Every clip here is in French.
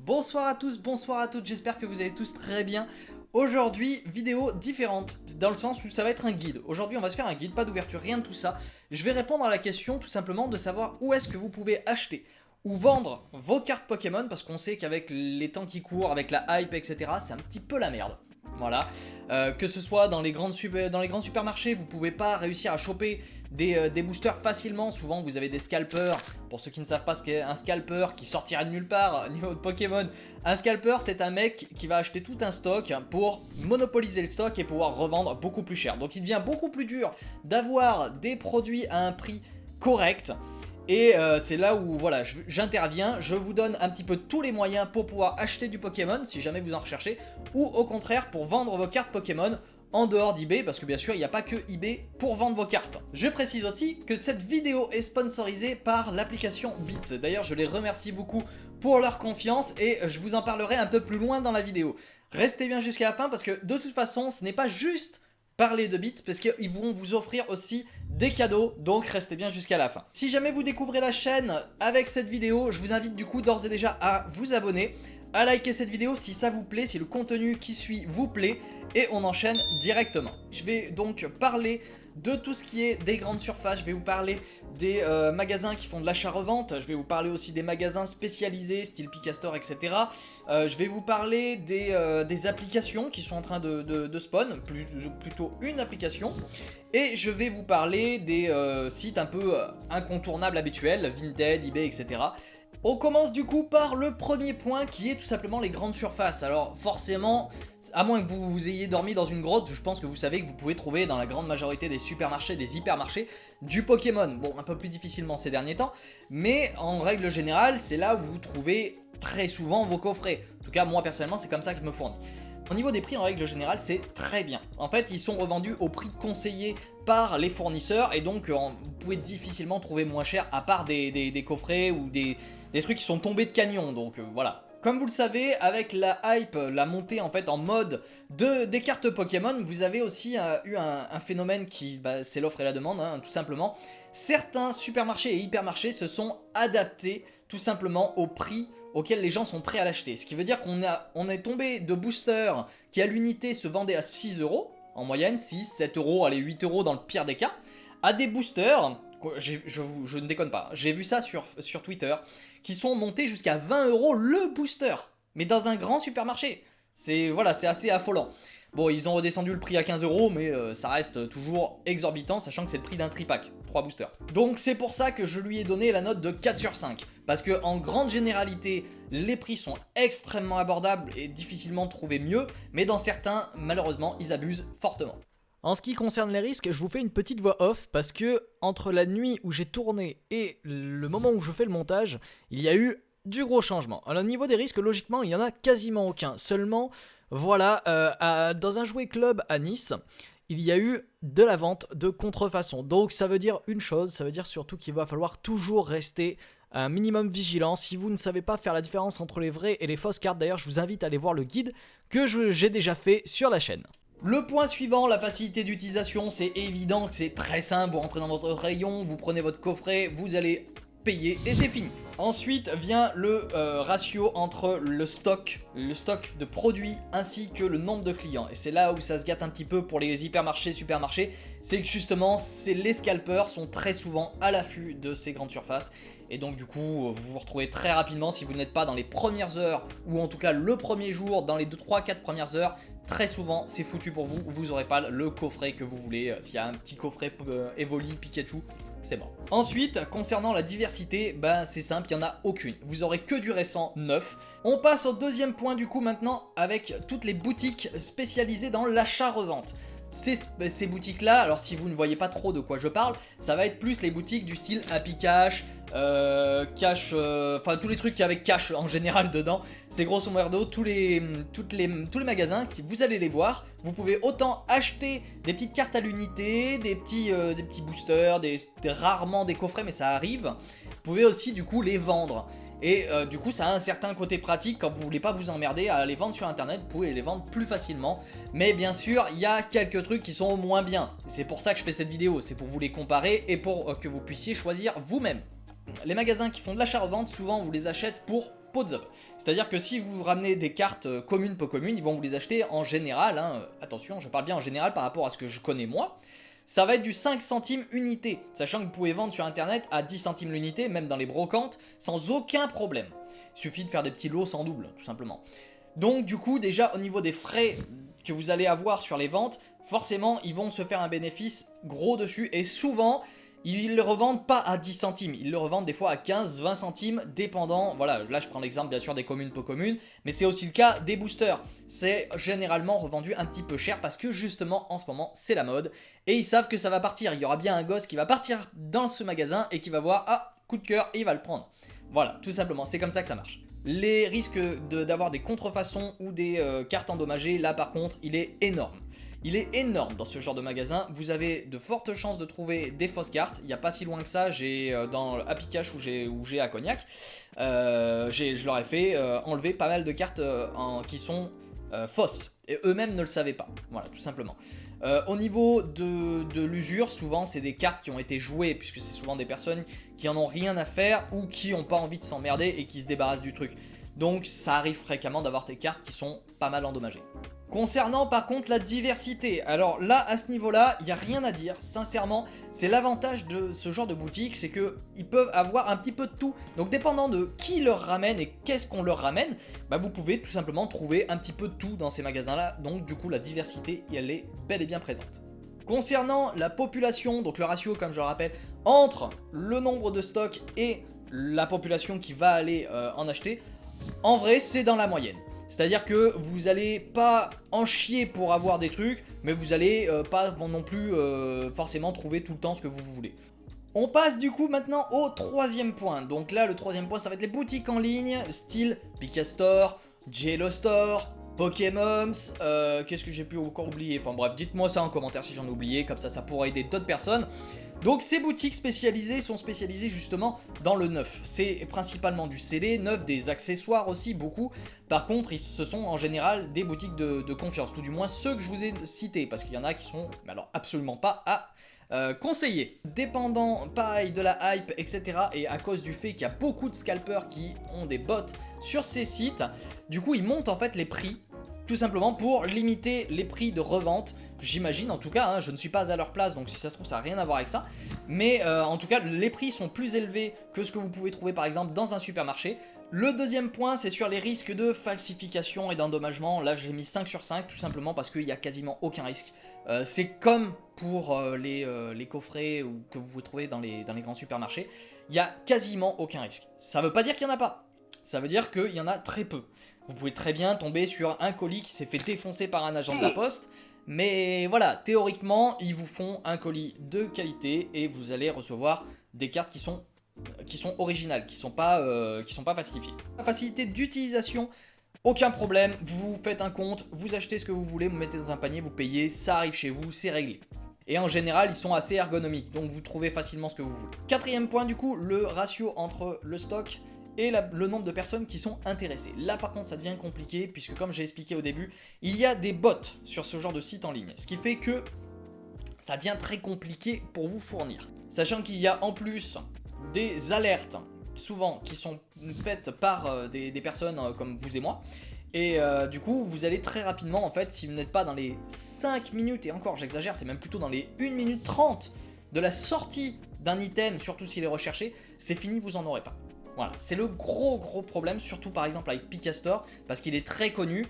Bonsoir à tous, bonsoir à toutes, j'espère que vous allez tous très bien. Aujourd'hui, vidéo différente, dans le sens où ça va être un guide. Aujourd'hui, on va se faire un guide, pas d'ouverture, rien de tout ça. Je vais répondre à la question tout simplement de savoir où est-ce que vous pouvez acheter ou vendre vos cartes Pokémon, parce qu'on sait qu'avec les temps qui courent, avec la hype, etc., c'est un petit peu la merde. Voilà, que ce soit dans les grands supermarchés, vous pouvez pas réussir à choper des boosters facilement. Souvent vous avez des scalpers. Pour ceux qui ne savent pas ce qu'est un scalper, qui sortira de nulle part au niveau de Pokémon, un scalper c'est un mec qui va acheter tout un stock pour monopoliser le stock et pouvoir revendre beaucoup plus cher. Donc il devient beaucoup plus dur d'avoir des produits à un prix correct. Et c'est là où voilà, j'interviens, je vous donne un petit peu tous les moyens pour pouvoir acheter du Pokémon si jamais vous en recherchez, ou au contraire pour vendre vos cartes Pokémon en dehors d'eBay, parce que bien sûr il n'y a pas que eBay pour vendre vos cartes. Je précise aussi que cette vidéo est sponsorisée par l'application Beats. D'ailleurs je les remercie beaucoup pour leur confiance et je vous en parlerai un peu plus loin dans la vidéo. Restez bien jusqu'à la fin parce que de toute façon ce n'est pas juste parler de Beats parce qu'ils vont vous offrir aussi des cadeaux, donc restez bien jusqu'à la fin. Si jamais vous découvrez la chaîne avec cette vidéo, je vous invite du coup d'ores et déjà à vous abonner, à liker cette vidéo si ça vous plaît, si le contenu qui suit vous plaît, et on enchaîne directement. Je vais donc parler de tout ce qui est des grandes surfaces, je vais vous parler des magasins qui font de l'achat-revente, je vais vous parler aussi des magasins spécialisés, style Picastore, etc. Je vais vous parler des applications qui sont en train de spawn, plutôt une application. Et je vais vous parler des sites un peu incontournables habituels, Vinted, eBay, etc. On commence du coup par le premier point qui est tout simplement les grandes surfaces. Alors forcément, à moins que vous ayez dormi dans une grotte, je pense que vous savez que vous pouvez trouver dans la grande majorité des supermarchés, des hypermarchés, du Pokémon. Bon, un peu plus difficilement ces derniers temps, mais en règle générale, c'est là où vous trouvez très souvent vos coffrets. En tout cas, moi personnellement, c'est comme ça que je me fournis. Au niveau des prix, en règle générale, c'est très bien. En fait, ils sont revendus au prix conseillé par les fournisseurs et donc vous pouvez difficilement trouver moins cher à part des coffrets ou des trucs qui sont tombés de camion. Donc voilà. Comme vous le savez, avec la hype, la montée en fait en mode des cartes Pokémon, vous avez aussi eu un phénomène qui, c'est l'offre et la demande, hein, tout simplement. Certains supermarchés et hypermarchés se sont adaptés tout simplement au prix auquel les gens sont prêts à l'acheter. Ce qui veut dire qu'on est tombé de boosters qui à l'unité se vendaient à 6 euros, en moyenne 6, 7 euros, allez 8 euros dans le pire des cas, à des boosters, je ne déconne pas, j'ai vu ça sur Twitter, qui sont montés jusqu'à 20 euros le booster, mais dans un grand supermarché. C'est voilà, c'est assez affolant. Bon, ils ont redescendu le prix à 15 euros, mais ça reste toujours exorbitant, sachant que c'est le prix d'un tripack, 3 boosters. Donc c'est pour ça que je lui ai donné la note de 4 sur 5. Parce que en grande généralité, les prix sont extrêmement abordables et difficilement trouver mieux, mais dans certains, malheureusement, ils abusent fortement. En ce qui concerne les risques, je vous fais une petite voix off parce que entre la nuit où j'ai tourné et le moment où je fais le montage, il y a eu du gros changement. Alors au niveau des risques, logiquement, il n'y en a quasiment aucun. Seulement, voilà, dans un jouet club à Nice, il y a eu de la vente de contrefaçon. Donc ça veut dire une chose, ça veut dire surtout qu'il va falloir toujours rester un minimum vigilant. Si vous ne savez pas faire la différence entre les vraies et les fausses cartes, d'ailleurs je vous invite à aller voir le guide que j'ai déjà fait sur la chaîne. Le point suivant, la facilité d'utilisation, c'est évident que c'est très simple, vous rentrez dans votre rayon, vous prenez votre coffret, vous allez payer et c'est fini. Ensuite vient le ratio entre le stock de produits ainsi que le nombre de clients. Et c'est là où ça se gâte un petit peu pour les hypermarchés, supermarchés. C'est que justement, les scalpers sont très souvent à l'affût de ces grandes surfaces. Et donc du coup, vous vous retrouvez très rapidement, si vous n'êtes pas dans les premières heures, ou en tout cas le premier jour, dans les 2, 3, 4 premières heures, très souvent c'est foutu pour vous, vous n'aurez pas le coffret que vous voulez. S'il y a un petit coffret Evoli, Pikachu, c'est bon. Ensuite, concernant la diversité, c'est simple, il n'y en a aucune. Vous aurez que du récent neuf. On passe au deuxième point du coup maintenant avec toutes les boutiques spécialisées dans l'achat-revente. Ces boutiques là, alors si vous ne voyez pas trop de quoi je parle, ça va être plus les boutiques du style Happy Cash, Cash, enfin tous les trucs avec cash en général dedans. C'est grosso modo tous les magasins, vous allez les voir. Vous pouvez autant acheter des petites cartes à l'unité, des petits boosters, rarement des coffrets mais ça arrive. Vous pouvez aussi du coup les vendre. Et du coup ça a un certain côté pratique quand vous voulez pas vous emmerder à les vendre sur internet, vous pouvez les vendre plus facilement. Mais bien sûr il y a quelques trucs qui sont moins bien. C'est pour ça que je fais cette vidéo, c'est pour vous les comparer et pour que vous puissiez choisir vous-même. Les magasins qui font de l'achat-revente, souvent on vous les achète pour pots up. C'est-à-dire que si vous ramenez des cartes communes, peu communes, ils vont vous les acheter en général, hein, attention, je parle bien en général par rapport à ce que je connais moi, ça va être du 5 centimes unité, sachant que vous pouvez vendre sur internet à 10 centimes l'unité, même dans les brocantes, sans aucun problème. Il suffit de faire des petits lots sans double, tout simplement. Donc du coup, déjà au niveau des frais que vous allez avoir sur les ventes, forcément, ils vont se faire un bénéfice gros dessus, et souvent, ils ne le revendent pas à 10 centimes, ils le revendent des fois à 15-20 centimes, dépendant, voilà, là je prends l'exemple bien sûr des communes peu communes, mais c'est aussi le cas des boosters. C'est généralement revendu un petit peu cher parce que justement en ce moment c'est la mode, et ils savent que ça va partir, il y aura bien un gosse qui va partir dans ce magasin et qui va voir, ah, coup de cœur, et il va le prendre. Voilà, tout simplement, c'est comme ça que ça marche. Les risques d'avoir des contrefaçons ou des cartes endommagées, là par contre, il est énorme. Il est énorme dans ce genre de magasin, vous avez de fortes chances de trouver des fausses cartes, il n'y a pas si loin que ça, j'ai dans Happy Cash où j'ai à Cognac, je leur ai fait enlever pas mal de cartes qui sont fausses, et eux-mêmes ne le savaient pas, voilà tout simplement. Au niveau de l'usure, souvent c'est des cartes qui ont été jouées, puisque c'est souvent des personnes qui en ont rien à faire ou qui n'ont pas envie de s'emmerder et qui se débarrassent du truc. Donc ça arrive fréquemment d'avoir des cartes qui sont pas mal endommagées. Concernant par contre la diversité, alors là à ce niveau là, il n'y a rien à dire, sincèrement, c'est l'avantage de ce genre de boutique, c'est qu'ils peuvent avoir un petit peu de tout, donc dépendant de qui leur ramène et qu'est-ce qu'on leur ramène, bah vous pouvez tout simplement trouver un petit peu de tout dans ces magasins là, donc du coup la diversité elle est bel et bien présente. Concernant la population, donc le ratio comme je le rappelle, entre le nombre de stocks et la population qui va aller en acheter, en vrai c'est dans la moyenne. C'est-à-dire que vous allez pas en chier pour avoir des trucs, mais vous allez pas non plus forcément trouver tout le temps ce que vous voulez. On passe du coup maintenant au troisième point. Donc là le troisième point ça va être les boutiques en ligne, style Picastore, Jello Store, Pokémons, qu'est-ce que j'ai pu encore oublier? Enfin bref, dites-moi ça en commentaire si j'en ai oublié, comme ça pourra aider d'autres personnes. Donc ces boutiques spécialisées sont spécialisées justement dans le neuf. C'est principalement du scellé, neuf, des accessoires aussi, beaucoup. Par contre, ce sont en général des boutiques de confiance, tout du moins ceux que je vous ai cités, parce qu'il y en a qui sont alors absolument pas à conseiller. Dépendant, pareil, de la hype, etc. et à cause du fait qu'il y a beaucoup de scalpers qui ont des bots sur ces sites, du coup ils montent en fait les prix, tout simplement pour limiter les prix de revente, j'imagine en tout cas, hein, je ne suis pas à leur place donc si ça se trouve ça n'a rien à voir avec ça, mais en tout cas les prix sont plus élevés que ce que vous pouvez trouver par exemple dans un supermarché. Le deuxième point c'est sur les risques de falsification et d'endommagement, là j'ai mis 5 sur 5 tout simplement parce qu'il n'y a quasiment aucun risque. C'est comme pour les coffrets que vous pouvez trouver dans les grands supermarchés, il n'y a quasiment aucun risque. Ça veut pas dire qu'il n'y en a pas, ça veut dire qu'il y en a très peu. Vous pouvez très bien tomber sur un colis qui s'est fait défoncer par un agent de la poste, mais voilà, théoriquement, ils vous font un colis de qualité et vous allez recevoir des cartes qui sont originales, qui sont pas falsifiées. La facilité d'utilisation, aucun problème, vous faites un compte, vous achetez ce que vous voulez, vous mettez dans un panier, vous payez, ça arrive chez vous, c'est réglé. Et en général, ils sont assez ergonomiques, donc vous trouvez facilement ce que vous voulez. Quatrième point du coup, le ratio entre le stock et le nombre de personnes qui sont intéressées. Là par contre ça devient compliqué puisque comme j'ai expliqué au début, il y a des bots sur ce genre de site en ligne. Ce qui fait que ça devient très compliqué pour vous fournir. Sachant qu'il y a en plus des alertes souvent qui sont faites par des personnes comme vous et moi. Et du coup vous allez très rapidement en fait, si vous n'êtes pas dans les 5 minutes, et encore j'exagère, c'est même plutôt dans les 1 minute 30 de la sortie d'un item, surtout s'il est recherché, c'est fini, vous en aurez pas. Voilà, c'est le gros problème, surtout par exemple avec Picastore, parce qu'il est très connu,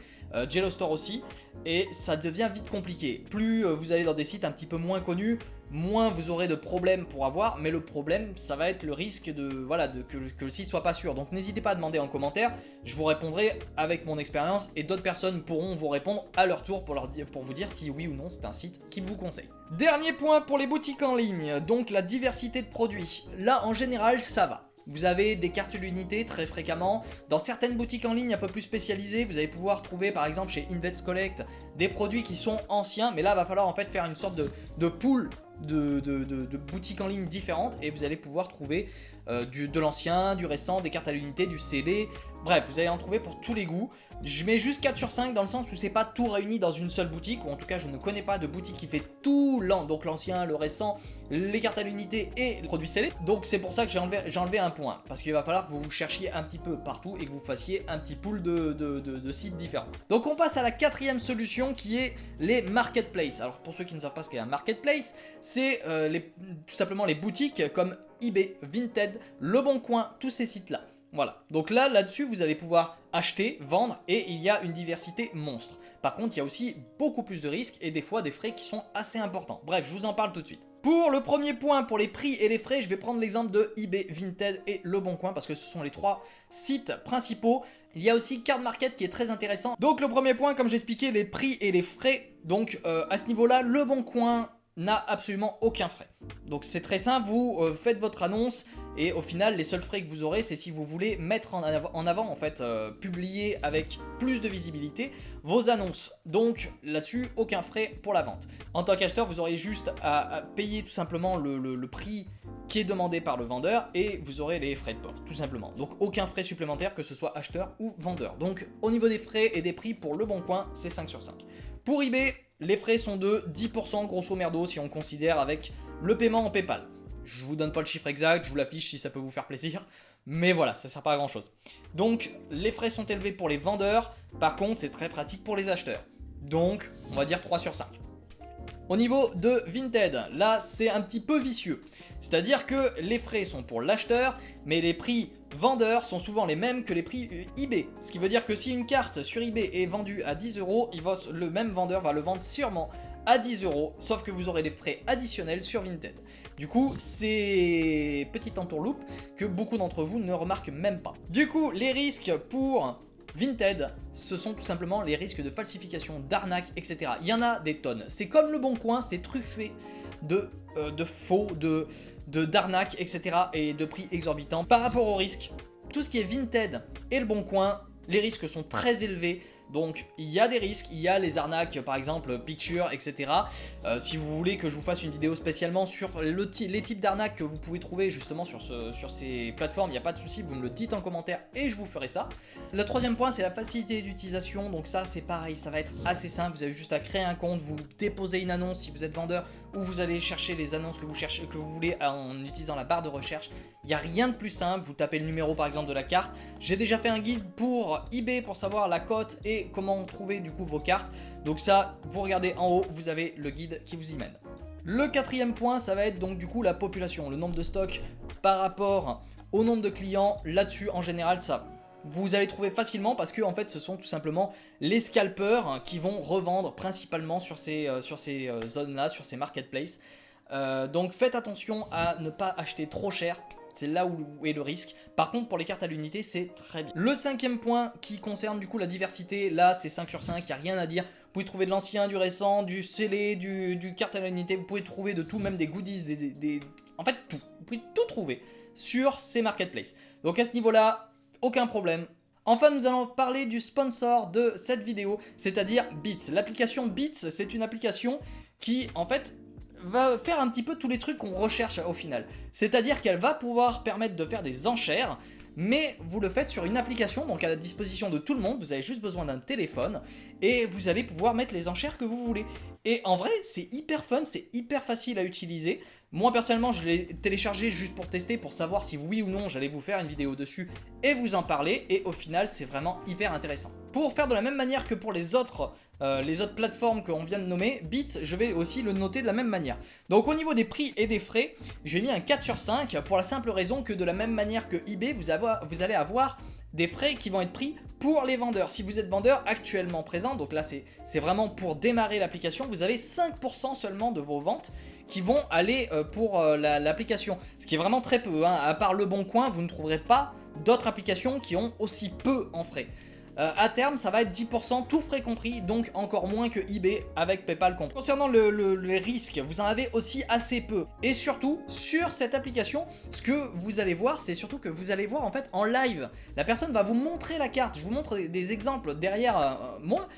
Jello Store aussi, et ça devient vite compliqué. Plus vous allez dans des sites un petit peu moins connus, moins vous aurez de problèmes pour avoir, mais le problème, ça va être le risque que le site soit pas sûr. Donc n'hésitez pas à demander en commentaire, je vous répondrai avec mon expérience, et d'autres personnes pourront vous répondre à leur tour pour vous dire si oui ou non c'est un site qu'ils vous conseillent. Dernier point pour les boutiques en ligne, donc la diversité de produits. Là en général ça va. Vous avez des cartes l'unité très fréquemment. Dans certaines boutiques en ligne un peu plus spécialisées, vous allez pouvoir trouver par exemple chez Invest Collect des produits qui sont anciens. Mais là, il va falloir en fait faire une sorte de pool de boutiques en ligne différentes. Et vous allez pouvoir trouver de l'ancien, du récent, des cartes à l'unité, du scellé. Bref, vous allez en trouver pour tous les goûts. Je mets juste 4 sur 5 dans le sens où c'est pas tout réuni dans une seule boutique, ou en tout cas je ne connais pas de boutique qui fait tout donc l'ancien, le récent, les cartes à l'unité et les produits scellés. Donc c'est pour ça que j'ai enlevé un point, parce qu'il va falloir que vous cherchiez un petit peu partout et que vous fassiez un petit pool de sites différents. Donc on passe à la quatrième solution qui est les marketplaces. Alors pour ceux qui ne savent pas ce qu'est un marketplace, c'est tout simplement les boutiques comme eBay, Vinted, Le Bon Coin, tous ces sites là. Voilà, donc là-dessus vous allez pouvoir acheter, vendre et il y a une diversité monstre. Par contre il y a aussi beaucoup plus de risques et des fois des frais qui sont assez importants. Bref, je vous en parle tout de suite. Pour le premier point, pour les prix et les frais, je vais prendre l'exemple de eBay, Vinted et Le Bon Coin parce que ce sont les 3 sites principaux. Il y a aussi Card Market qui est très intéressant. Donc le premier point, comme j'expliquais, les prix et les frais. Donc à ce niveau-là, Le Bon Coin n'a absolument aucun frais. Donc c'est très simple, vous faites votre annonce et au final les seuls frais que vous aurez c'est si vous voulez mettre en avant en fait, publier avec plus de visibilité vos annonces. Donc là-dessus aucun frais pour la vente. En tant qu'acheteur vous aurez juste à payer tout simplement le prix qui est demandé par le vendeur et vous aurez les frais de port tout simplement. Donc aucun frais supplémentaire que ce soit acheteur ou vendeur. Donc au niveau des frais et des prix pour Le Bon Coin c'est 5 sur 5. Pour eBay, les frais sont de 10% grosso merdo si on considère avec le paiement en PayPal. Je vous donne pas le chiffre exact, je vous l'affiche si ça peut vous faire plaisir, mais voilà, ça sert pas à grand chose. Donc les frais sont élevés pour les vendeurs, par contre c'est très pratique pour les acheteurs. Donc on va dire 3 sur 5. Au niveau de Vinted, là c'est un petit peu vicieux. C'est-à-dire que les frais sont pour l'acheteur, mais les prix vendeurs sont souvent les mêmes que les prix eBay. Ce qui veut dire que si une carte sur eBay est vendue à 10 €, le même vendeur va le vendre sûrement à 10 €, sauf que vous aurez les frais additionnels sur Vinted. Du coup, c'est petite entourloupe que beaucoup d'entre vous ne remarquent même pas. Du coup, les risques pour Vinted, ce sont tout simplement les risques de falsification, d'arnaque, etc. Il y en a des tonnes. C'est comme Le Bon Coin, c'est truffé de faux, d'arnaques, etc. et de prix exorbitants. Par rapport aux risques, tout ce qui est Vinted et Le Bon Coin, les risques sont très élevés. Donc il y a des risques, il y a les arnaques par exemple Picture, etc. Si vous voulez que je vous fasse une vidéo spécialement sur les types d'arnaques que vous pouvez trouver justement sur ces plateformes, il n'y a pas de souci, vous me le dites en commentaire et je vous ferai ça. Le troisième point c'est la facilité d'utilisation, donc ça c'est pareil, ça va être assez simple, vous avez juste à créer un compte, vous déposez une annonce si vous êtes vendeur ou vous allez chercher les annonces que vous voulez en utilisant la barre de recherche. Il n'y a rien de plus simple, vous tapez le numéro par exemple de la carte. J'ai déjà fait un guide pour eBay pour savoir la cote et comment trouver du coup vos cartes. Donc ça, vous regardez en haut, vous avez le guide qui vous y mène. Le quatrième point, ça va être donc du coup la population, le nombre de stocks par rapport au nombre de clients. Là-dessus, en général, ça vous allez trouver facilement parce que en fait, ce sont tout simplement les scalpers qui vont revendre principalement sur ces zones-là, sur ces marketplaces. Donc faites attention à ne pas acheter trop cher. C'est là où est le risque. Par contre, pour les cartes à l'unité, c'est très bien. Le cinquième point qui concerne du coup la diversité, là c'est 5 sur 5, il n'y a rien à dire. Vous pouvez trouver de l'ancien, du récent, du scellé, du carte à l'unité. Vous pouvez trouver de tout, même des goodies, en fait tout. Vous pouvez tout trouver sur ces marketplaces. Donc à ce niveau-là, aucun problème. Enfin, nous allons parler du sponsor de cette vidéo, c'est-à-dire Beats. L'application Beats, c'est une application qui, en fait, va faire un petit peu tous les trucs qu'on recherche au final. C'est-à-dire qu'elle va pouvoir permettre de faire des enchères, mais vous le faites sur une application, donc à la disposition de tout le monde. Vous avez juste besoin d'un téléphone et vous allez pouvoir mettre les enchères que vous voulez. Et en vrai, c'est hyper fun, c'est hyper facile à utiliser. Moi personnellement, je l'ai téléchargé juste pour tester, pour savoir si oui ou non j'allais vous faire une vidéo dessus et vous en parler. Et au final, c'est vraiment hyper intéressant. Pour faire de la même manière que pour les autres plateformes qu'on vient de nommer, Beats, je vais aussi le noter de la même manière. Donc au niveau des prix et des frais, j'ai mis un 4 sur 5 pour la simple raison que de la même manière que eBay, vous allez avoir des frais qui vont être pris pour les vendeurs. Si vous êtes vendeur actuellement présent, donc là c'est vraiment pour démarrer l'application, vous avez 5% seulement de vos ventes qui vont aller pour l'application. Ce qui est vraiment très peu, hein. À part Le Bon Coin, vous ne trouverez pas d'autres applications qui ont aussi peu en frais. à terme ça va être 10% tout frais compris, donc encore moins que eBay avec PayPal compris. Concernant les risques, vous en avez aussi assez peu. Et surtout, sur cette application, ce que vous allez voir, c'est surtout que vous allez voir en fait en live. La personne va vous montrer la carte. Je vous montre des exemples derrière moi.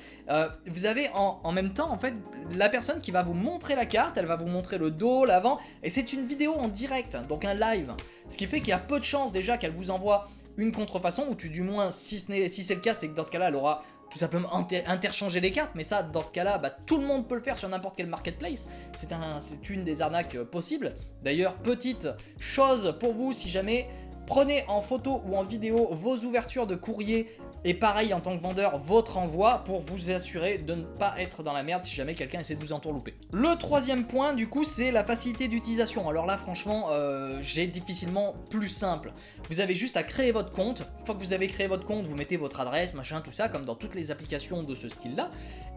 Vous avez en même temps en fait la personne qui va vous montrer la carte, elle va vous montrer le dos, l'avant, et c'est une vidéo en direct, donc un live. Ce qui fait qu'il y a peu de chances déjà qu'elle vous envoie une contrefaçon, ou du moins si c'est le cas, c'est que dans ce cas là elle aura tout simplement interchangé les cartes, mais ça dans ce cas là bah, tout le monde peut le faire sur n'importe quel marketplace, c'est une des arnaques possibles. D'ailleurs petite chose pour vous, si jamais, prenez en photo ou en vidéo vos ouvertures de courrier et pareil en tant que vendeur votre envoi pour vous assurer de ne pas être dans la merde si jamais quelqu'un essaie de vous entourlouper. Le troisième point du coup c'est la facilité d'utilisation. Alors là franchement j'ai difficilement plus simple. Vous avez juste à créer votre compte. Une fois que vous avez créé votre compte, vous mettez votre adresse, machin, tout ça, comme dans toutes les applications de ce style là.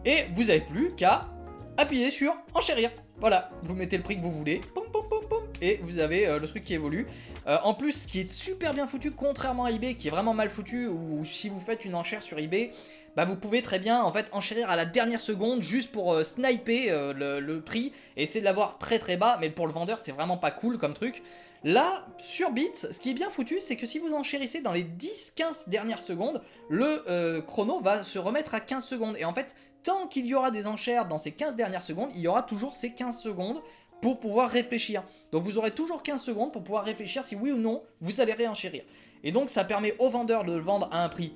Et vous n'avez plus qu'à appuyer sur enchérir. Voilà, vous mettez le prix que vous voulez, pom, pom, pom, pom, et vous avez le truc qui évolue. En plus, ce qui est super bien foutu, contrairement à eBay, qui est vraiment mal foutu, ou si vous faites une enchère sur eBay, bah vous pouvez très bien en fait enchérir à la dernière seconde juste pour sniper le prix et essayer de l'avoir très très bas, mais pour le vendeur c'est vraiment pas cool comme truc. Là, sur Bits, ce qui est bien foutu, c'est que si vous enchérissez dans les 10-15 dernières secondes, le chrono va se remettre à 15 secondes. Et en fait, tant qu'il y aura des enchères dans ces 15 dernières secondes, il y aura toujours ces 15 secondes pour pouvoir réfléchir. Donc vous aurez toujours 15 secondes pour pouvoir réfléchir si oui ou non vous allez réenchérir. Et donc ça permet au vendeur de le vendre à un prix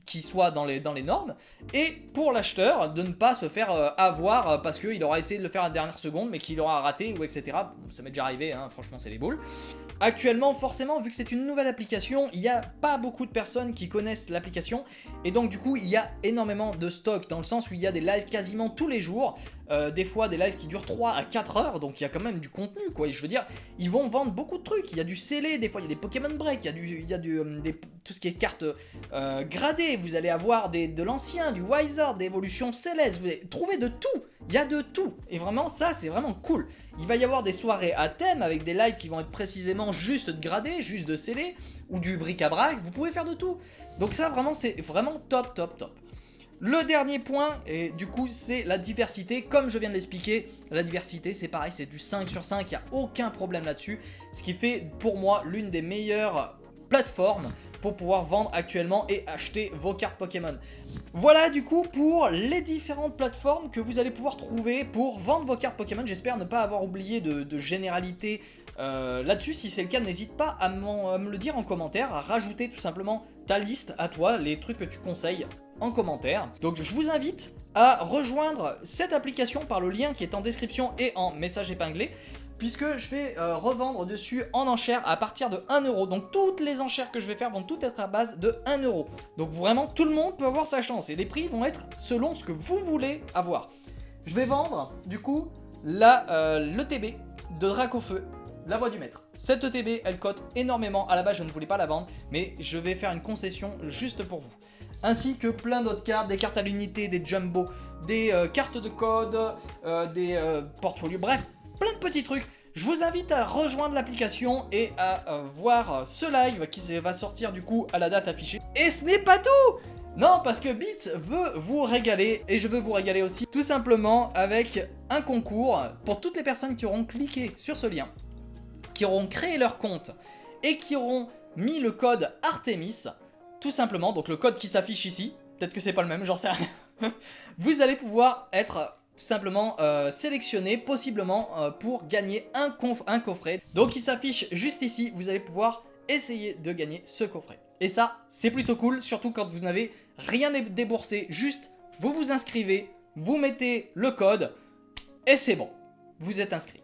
qui soit dans les normes, et pour l'acheteur de ne pas se faire avoir parce qu'il aura essayé de le faire à la dernière seconde mais qu'il aura raté ou etc. Ça m'est déjà arrivé, hein, franchement c'est les boules. Actuellement forcément vu que c'est une nouvelle application, il n'y a pas beaucoup de personnes qui connaissent l'application et donc du coup il y a énormément de stock dans le sens où il y a des lives quasiment tous les jours, des fois des lives qui durent 3 à 4 heures, donc il y a quand même du contenu quoi. Et je veux dire, ils vont vendre beaucoup de trucs, il y a du scellé, des fois il y a des Pokémon Break, il y a tout ce qui est cartes gradées, vous allez avoir de l'ancien, du Wizard, des évolutions célestes, vous allez trouver de tout, il y a de tout, et vraiment ça c'est vraiment cool. Il va y avoir des soirées à thème avec des lives qui vont être précisément juste de gradés, juste de scellés, ou du bric-à-brac, vous pouvez faire de tout. Donc ça vraiment c'est vraiment top top top. Le dernier point, et du coup c'est la diversité, comme je viens de l'expliquer, la diversité c'est pareil, c'est du 5 sur 5, il n'y a aucun problème là-dessus, ce qui fait pour moi l'une des meilleures plateformes pour pouvoir vendre actuellement et acheter vos cartes Pokémon. Voilà du coup pour les différentes plateformes que vous allez pouvoir trouver pour vendre vos cartes Pokémon. J'espère ne pas avoir oublié de généralité là-dessus. Si c'est le cas, n'hésite pas à me le dire en commentaire, à rajouter tout simplement ta liste à toi, les trucs que tu conseilles en commentaire. Donc je vous invite à rejoindre cette application par le lien qui est en description et en message épinglé, puisque je vais revendre dessus en enchère à partir de 1 €. Donc toutes les enchères que je vais faire vont toutes être à base de 1 €. Donc vraiment tout le monde peut avoir sa chance et les prix vont être selon ce que vous voulez avoir. Je vais vendre du coup l'ETB de Dracofeu, la voix du maître. Cette ETB elle cote énormément, à la base je ne voulais pas la vendre, mais je vais faire une concession juste pour vous. Ainsi que plein d'autres cartes, des cartes à l'unité, des jumbo, des cartes de code, des portfolios, bref, plein de petits trucs. Je vous invite à rejoindre l'application et à voir ce live qui va sortir du coup à la date affichée. Et ce n'est pas tout! Non, parce que Bits veut vous régaler et je veux vous régaler aussi tout simplement avec un concours pour toutes les personnes qui auront cliqué sur ce lien, qui auront créé leur compte et qui auront mis le code Artemis, tout simplement, donc le code qui s'affiche ici, peut-être que c'est pas le même, j'en sais rien. Vous allez pouvoir être tout simplement sélectionné possiblement pour gagner un coffret. Donc il s'affiche juste ici, vous allez pouvoir essayer de gagner ce coffret. Et ça, c'est plutôt cool, surtout quand vous n'avez rien déboursé, juste vous vous inscrivez, vous mettez le code et c'est bon, vous êtes inscrit.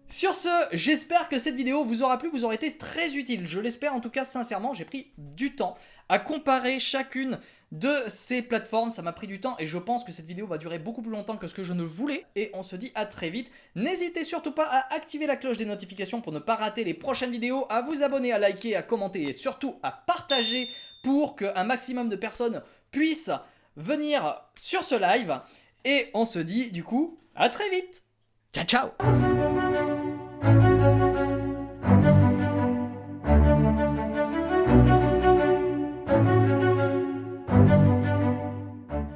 Sur ce, j'espère que cette vidéo vous aura plu, vous aura été très utile. Je l'espère en tout cas sincèrement, j'ai pris du temps à comparer chacune de ces plateformes. Ça m'a pris du temps et je pense que cette vidéo va durer beaucoup plus longtemps que ce que je ne voulais. Et on se dit à très vite. N'hésitez surtout pas à activer la cloche des notifications pour ne pas rater les prochaines vidéos, à vous abonner, à liker, à commenter et surtout à partager pour qu'un maximum de personnes puissent venir sur ce live. Et on se dit du coup à très vite. Ciao ciao.